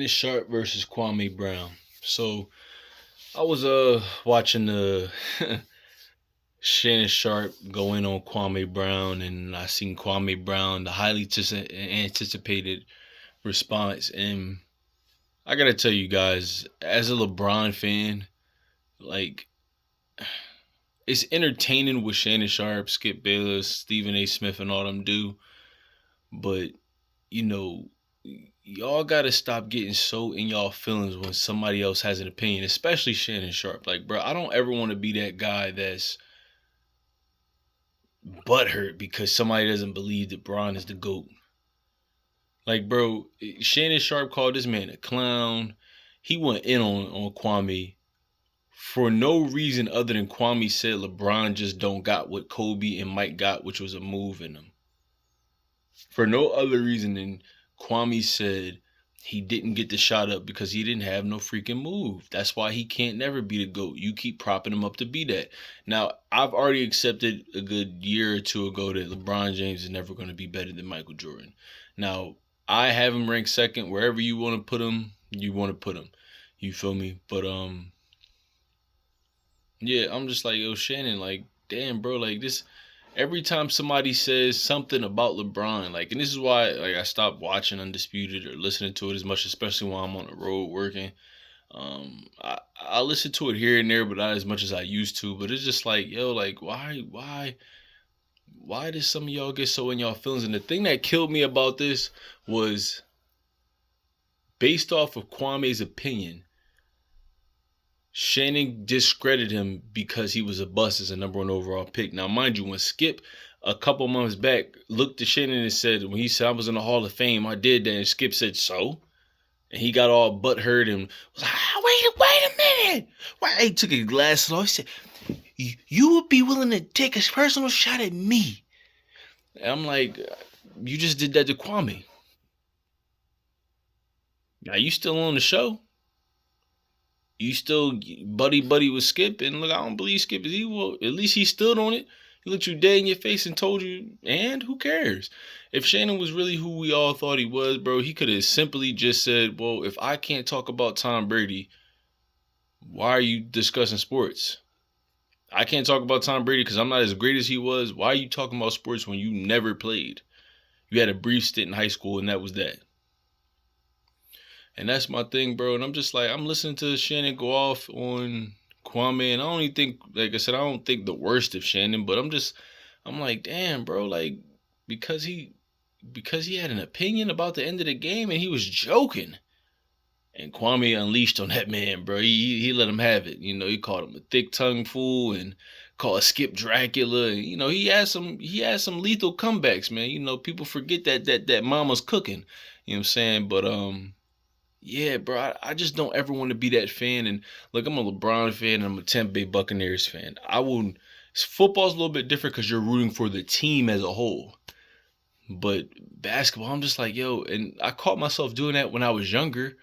Sharpe versus Kwame Brown. So I was watching the Shannon Sharpe go in on Kwame Brown, and I seen Kwame Brown, the highly anticipated response. And I gotta tell you guys, as a LeBron fan, like it's entertaining what Shannon Sharpe, Skip Bayless, Stephen A. Smith, and all them do, but you know, y'all gotta stop getting so in y'all feelings when somebody else has an opinion, especially Shannon Sharpe. Like, bro, I don't ever want to be that guy that's butthurt because somebody doesn't believe that Braun is the GOAT. Like, bro, Shannon Sharpe called this man a clown. He went in on Kwame for no reason other than Kwame said LeBron just don't got what Kobe and Mike got, which was a move in them. For no other reason than Kwame said he didn't get the shot up because he didn't have no freaking move. That's why he can't never be the GOAT. You keep propping him up to be that. Now, I've already accepted a good year or two ago that LeBron James is never going to be better than Michael Jordan. Now, I have him ranked second. Wherever you want to put him, you want to put him. You feel me? But yeah, I'm just like, yo, Shannon, like, damn, bro, like this. Every time somebody says something about LeBron, like, and this is why, like, I stopped watching Undisputed or listening to it as much, especially when I'm on the road working. I listen to it here and there, but not as much as I used to. But it's just like, yo, like, why did some of y'all get so in y'all feelings? And the thing that killed me about this was based off of Kwame's opinion. Shannon discredited him because he was a bust as a number one overall pick. Now, mind you, when Skip a couple months back looked at Shannon and said, when he said I was in the Hall of Fame, I did that, and Skip said so, and he got all butthurt and was like, wait a minute. Why he took his glasses off? He said, you would be willing to take a personal shot at me. And I'm like, you just did that to Kwame. Now you still on the show? You still buddy with Skip, and look, I don't believe Skip is evil. At least he stood on it. He looked you dead in your face and told you, and who cares? If Shannon was really who we all thought he was, bro, he could have simply just said, well, if I can't talk about Tom Brady, why are you discussing sports? I can't talk about Tom Brady because I'm not as great as he was. Why are you talking about sports when you never played? You had a brief stint in high school, and that was that. And that's my thing, bro. And I'm just like, I'm listening to Shannon go off on Kwame, and I don't even think, like I said, I don't think the worst of Shannon, but I'm like, damn, bro, like because he had an opinion about the end of the game and he was joking. And Kwame unleashed on that man, bro. He let him have it. You know, he called him a thick tongue fool and called Skip Dracula. And, you know, he had some lethal comebacks, man. You know, people forget that mama's cooking. You know what I'm saying? But yeah, bro, I just don't ever want to be that fan. And look, I'm a LeBron fan and I'm a Tampa Bay Buccaneers fan. Football's a little bit different because you're rooting for the team as a whole. But basketball, I'm just like, yo, and I caught myself doing that when I was younger.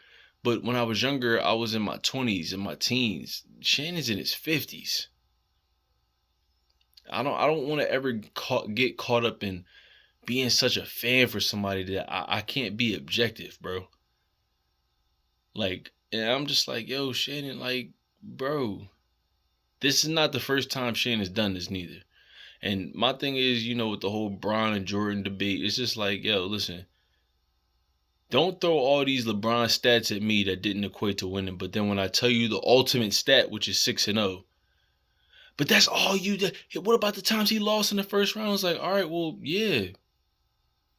But when I was younger, I was in my 20s and my teens. Shannon's in his 50s. I don't want to ever get caught up in being such a fan for somebody that I can't be objective, bro. Like, and I'm just like, yo, Shannon, like, bro, this is not the first time Shannon's done this neither. And my thing is, you know, with the whole Bron and Jordan debate, it's just like, yo, listen, don't throw all these LeBron stats at me that didn't equate to winning. But then when I tell you the ultimate stat, which is 6-0, but that's all you did. What about the times he lost in the first round? It's like, all right, well, yeah.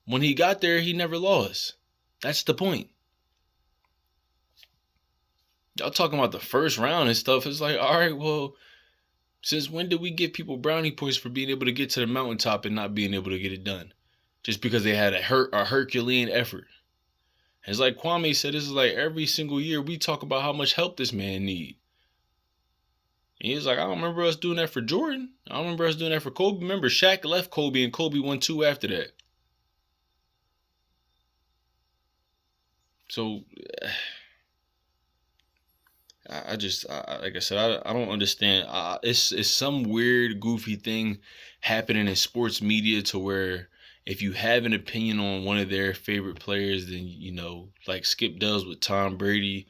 When he got there, he never lost. That's the point. Y'all talking about the first round and stuff. It's like, all right, well, since when did we give people brownie points for being able to get to the mountaintop and not being able to get it done? Just because they had a Herculean effort. It's like Kwame said, this is like every single year we talk about how much help this man need. And he's like, I don't remember us doing that for Jordan. I don't remember us doing that for Kobe. Remember, Shaq left Kobe and Kobe won 2 after that. So, like I said, I don't understand. It's some weird, goofy thing happening in sports media to where if you have an opinion on one of their favorite players, then like Skip does with Tom Brady,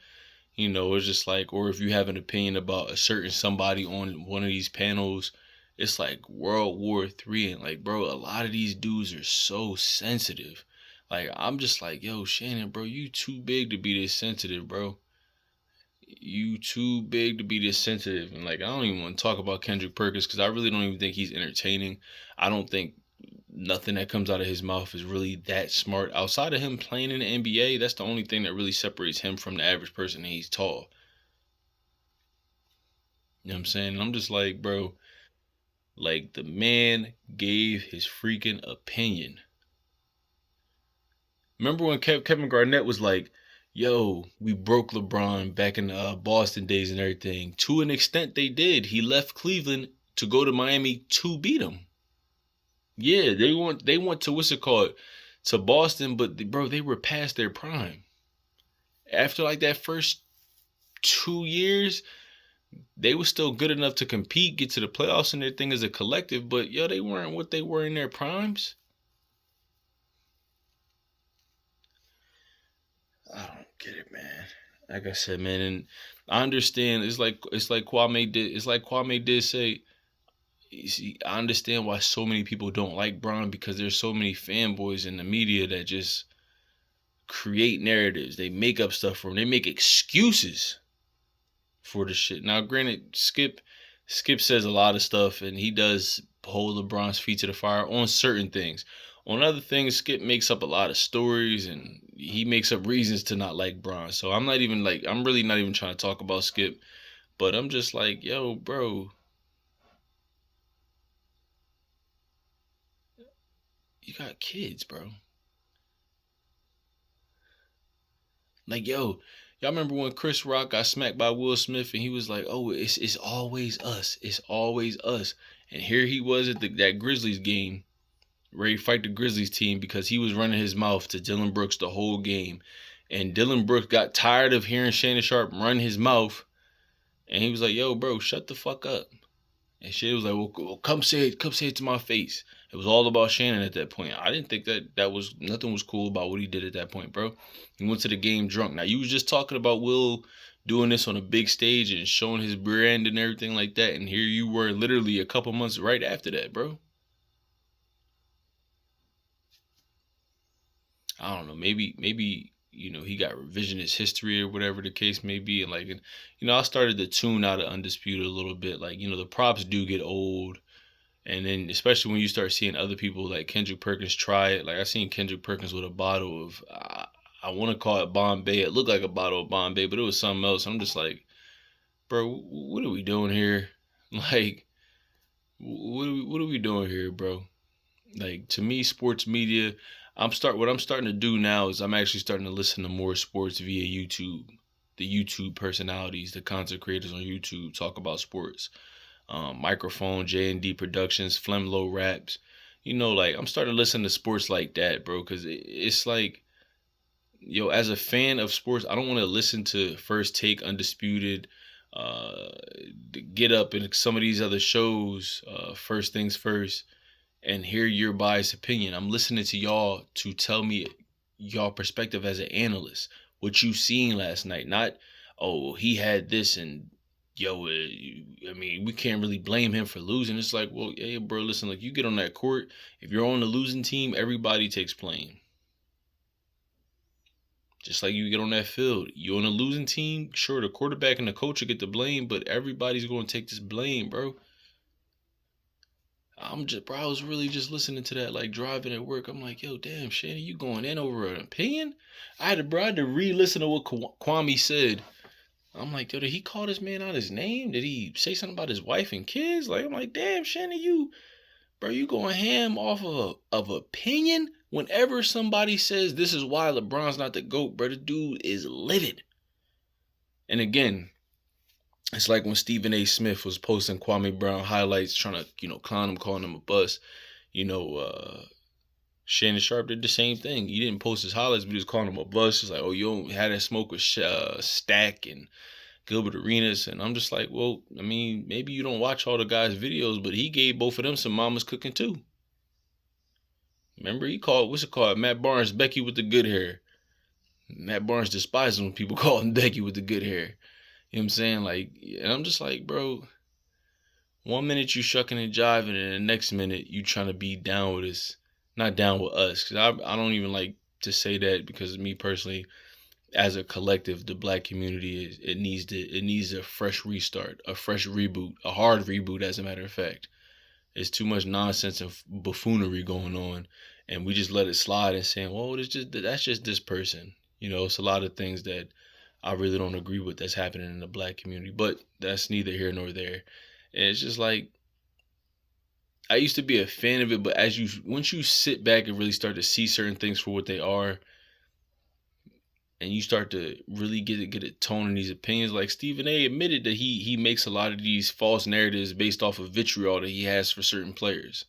it's just like, or if you have an opinion about a certain somebody on one of these panels, it's like World War III. And like, bro, a lot of these dudes are so sensitive. Like, I'm just like, yo, Shannon, bro, you too big to be this sensitive, bro. You too big to be this sensitive. And like, I don't even want to talk about Kendrick Perkins because I really don't even think he's entertaining. I don't think nothing that comes out of his mouth is really that smart. Outside of him playing in the NBA, that's the only thing that really separates him from the average person, and he's tall. You know what I'm saying? And I'm just like, bro, like the man gave his freaking opinion. Remember when Kevin Garnett was like, yo, we broke LeBron back in the Boston days and everything. To an extent, they did. He left Cleveland to go to Miami to beat him. Yeah, they went to what's it called, to Boston, but bro, they were past their prime. After like that first 2 years, they were still good enough to compete, get to the playoffs and everything as a collective, but yo, they weren't what they were in their primes. I don't get it, man. Like I said, man, and I understand. It's like Kwame did. It's like Kwame did say. You see, I understand why so many people don't like Bron because there's so many fanboys in the media that just create narratives. They make up stuff for him. They make excuses for the shit. Now, granted, Skip says a lot of stuff, and he does hold LeBron's feet to the fire on certain things. On other things, Skip makes up a lot of stories, and he makes up reasons to not like Bron. So I'm really not even trying to talk about Skip, but I'm just like, yo, bro, you got kids, bro. Like, yo, y'all remember when Chris Rock got smacked by Will Smith and he was like, "Oh, it's always us. It's always us." And here he was at that Grizzlies game, ready to fight the Grizzlies team because he was running his mouth to Dylan Brooks the whole game. And Dylan Brooks got tired of hearing Shannon Sharpe run his mouth, and he was like, "Yo, bro, shut the fuck up." And shit was like, well, come say it to my face. It was all about Shannon at that point. I didn't think that was nothing was cool about what he did at that point, bro. He went to the game drunk. Now you was just talking about Will doing this on a big stage and showing his brand and everything like that, and here you were literally a couple months right after that, bro. I don't know, maybe he got revisionist history or whatever the case may be, and I started to tune out of Undisputed a little bit. Like the props do get old. And then, especially when you start seeing other people like Kendrick Perkins try it, like I seen Kendrick Perkins with a bottle of, I want to call it Bombay. It looked like a bottle of Bombay, but it was something else. I'm just like, bro, what are we doing here? Like, what are we doing here, bro? Like, to me, sports media, what I'm starting to do now is I'm actually starting to listen to more sports via YouTube. The YouTube personalities, the content creators on YouTube talk about sports. Microphone, J&D Productions, Flemlow Raps. Like I'm starting to listen to sports like that, bro, because it's like, as a fan of sports, I don't want to listen to First Take, Undisputed, uh, Get Up, and some of these other shows, First Things First, and hear your biased opinion. I'm listening to y'all to tell me y'all perspective as an analyst, what you seen last night, not, oh, he had this and yo, I mean, we can't really blame him for losing. It's like, well, yeah, bro, listen, like you get on that court, if you're on the losing team, everybody takes blame. Just like you get on that field, you on a losing team, sure, the quarterback and the coach will get the blame, but everybody's going to take this blame, bro. Bro, I was really just listening to that, like driving at work. I'm like, yo, damn, Shannon, you going in over an opinion? I had to re-listen to what Kwame said. I'm like, yo, did he call this man out his name? Did he say something about his wife and kids? Like, I'm like, damn, Shannon, you going ham off of opinion? Whenever somebody says this is why LeBron's not the GOAT, bro, the dude is livid. And again, it's like when Stephen A. Smith was posting Kwame Brown highlights, trying to, clown him, calling him a bust. Shannon Sharpe did the same thing. He didn't post his highlights, but he was calling him a bust. He's like, oh, you don't had that smoke with Stack and Gilbert Arenas. And I'm just like, well, I mean, maybe you don't watch all the guys' videos, but he gave both of them some mama's cooking too. Remember, he called, what's it called? Matt Barnes, Becky with the good hair. Matt Barnes despises when people call him Becky with the good hair. You know what I'm saying? Like, and I'm just like, bro, one minute you shucking and jiving, and the next minute you trying to be down with us. Not down with us. Because I don't even like to say that, because me personally, as a collective, the black community, it needs a fresh restart, a fresh reboot, a hard reboot, as a matter of fact. There's too much nonsense and buffoonery going on, and we just let it slide and saying, "Well, that's just this person." You know, it's a lot of things that I really don't agree with that's happening in the black community, but that's neither here nor there. And it's just like, I used to be a fan of it, but once you sit back and really start to see certain things for what they are, and you start to really get a tone in these opinions, like Stephen A. admitted that he makes a lot of these false narratives based off of vitriol that he has for certain players.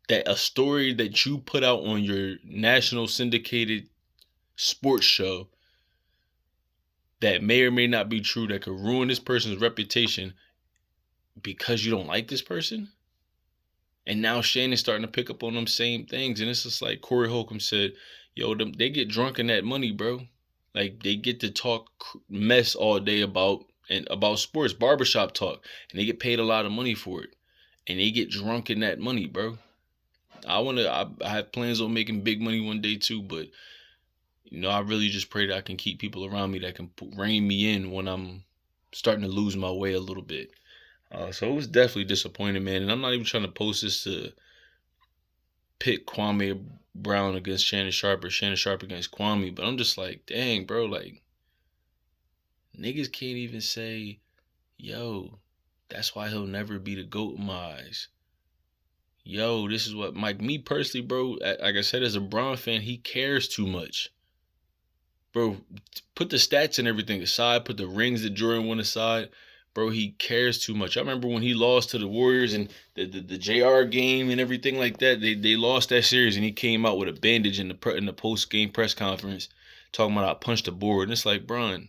That a story that you put out on your national syndicated sports show that may or may not be true, that could ruin this person's reputation because you don't like this person. And now Shannon's starting to pick up on them same things. And it's just like Corey Holcomb said, yo, they get drunk in that money, bro. Like, they get to talk mess all day about sports, barbershop talk, and they get paid a lot of money for it. And they get drunk in that money, bro. I have plans on making big money one day too, but I really just pray that I can keep people around me that can rein me in when I'm starting to lose my way a little bit. So it was definitely disappointing, man. And I'm not even trying to post this to pit Kwame Brown against Shannon Sharpe or Shannon Sharpe against Kwame, but I'm just like, dang, bro, like, niggas can't even say, yo, that's why he'll never be the GOAT in my eyes. Yo, this is what, Mike, me personally, bro, like I said, as a Brown fan, he cares too much. Bro, put the stats and everything aside, put the rings that Jordan won aside. Bro, he cares too much. I remember when he lost to the Warriors and the JR game and everything like that. They lost that series, and he came out with a bandage in the post game press conference talking about I punched the board. And it's like, Bron,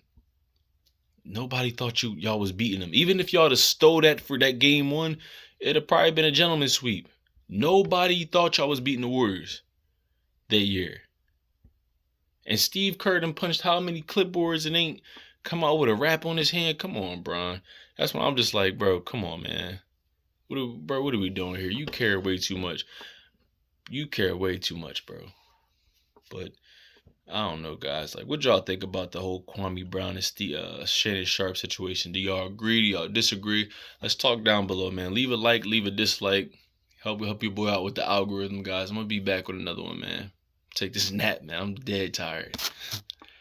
nobody thought y'all was beating them. Even if y'all had stole that for that game one, it'd have probably been a gentleman's sweep. Nobody thought y'all was beating the Warriors that year. And Steve Kerr done punched how many clipboards and ain't come out with a rap on his hand? Come on, Bron. That's when I'm just like, bro, come on, man. What are we doing here? You care way too much. You care way too much, bro. But I don't know, guys. Like, what y'all think about the whole Kwame Brown and Shannon Sharpe situation? Do y'all agree? Do y'all disagree? Let's talk down below, man. Leave a like, leave a dislike. Help your boy out with the algorithm, guys. I'm gonna be back with another one, man. Take this nap, man. I'm dead tired.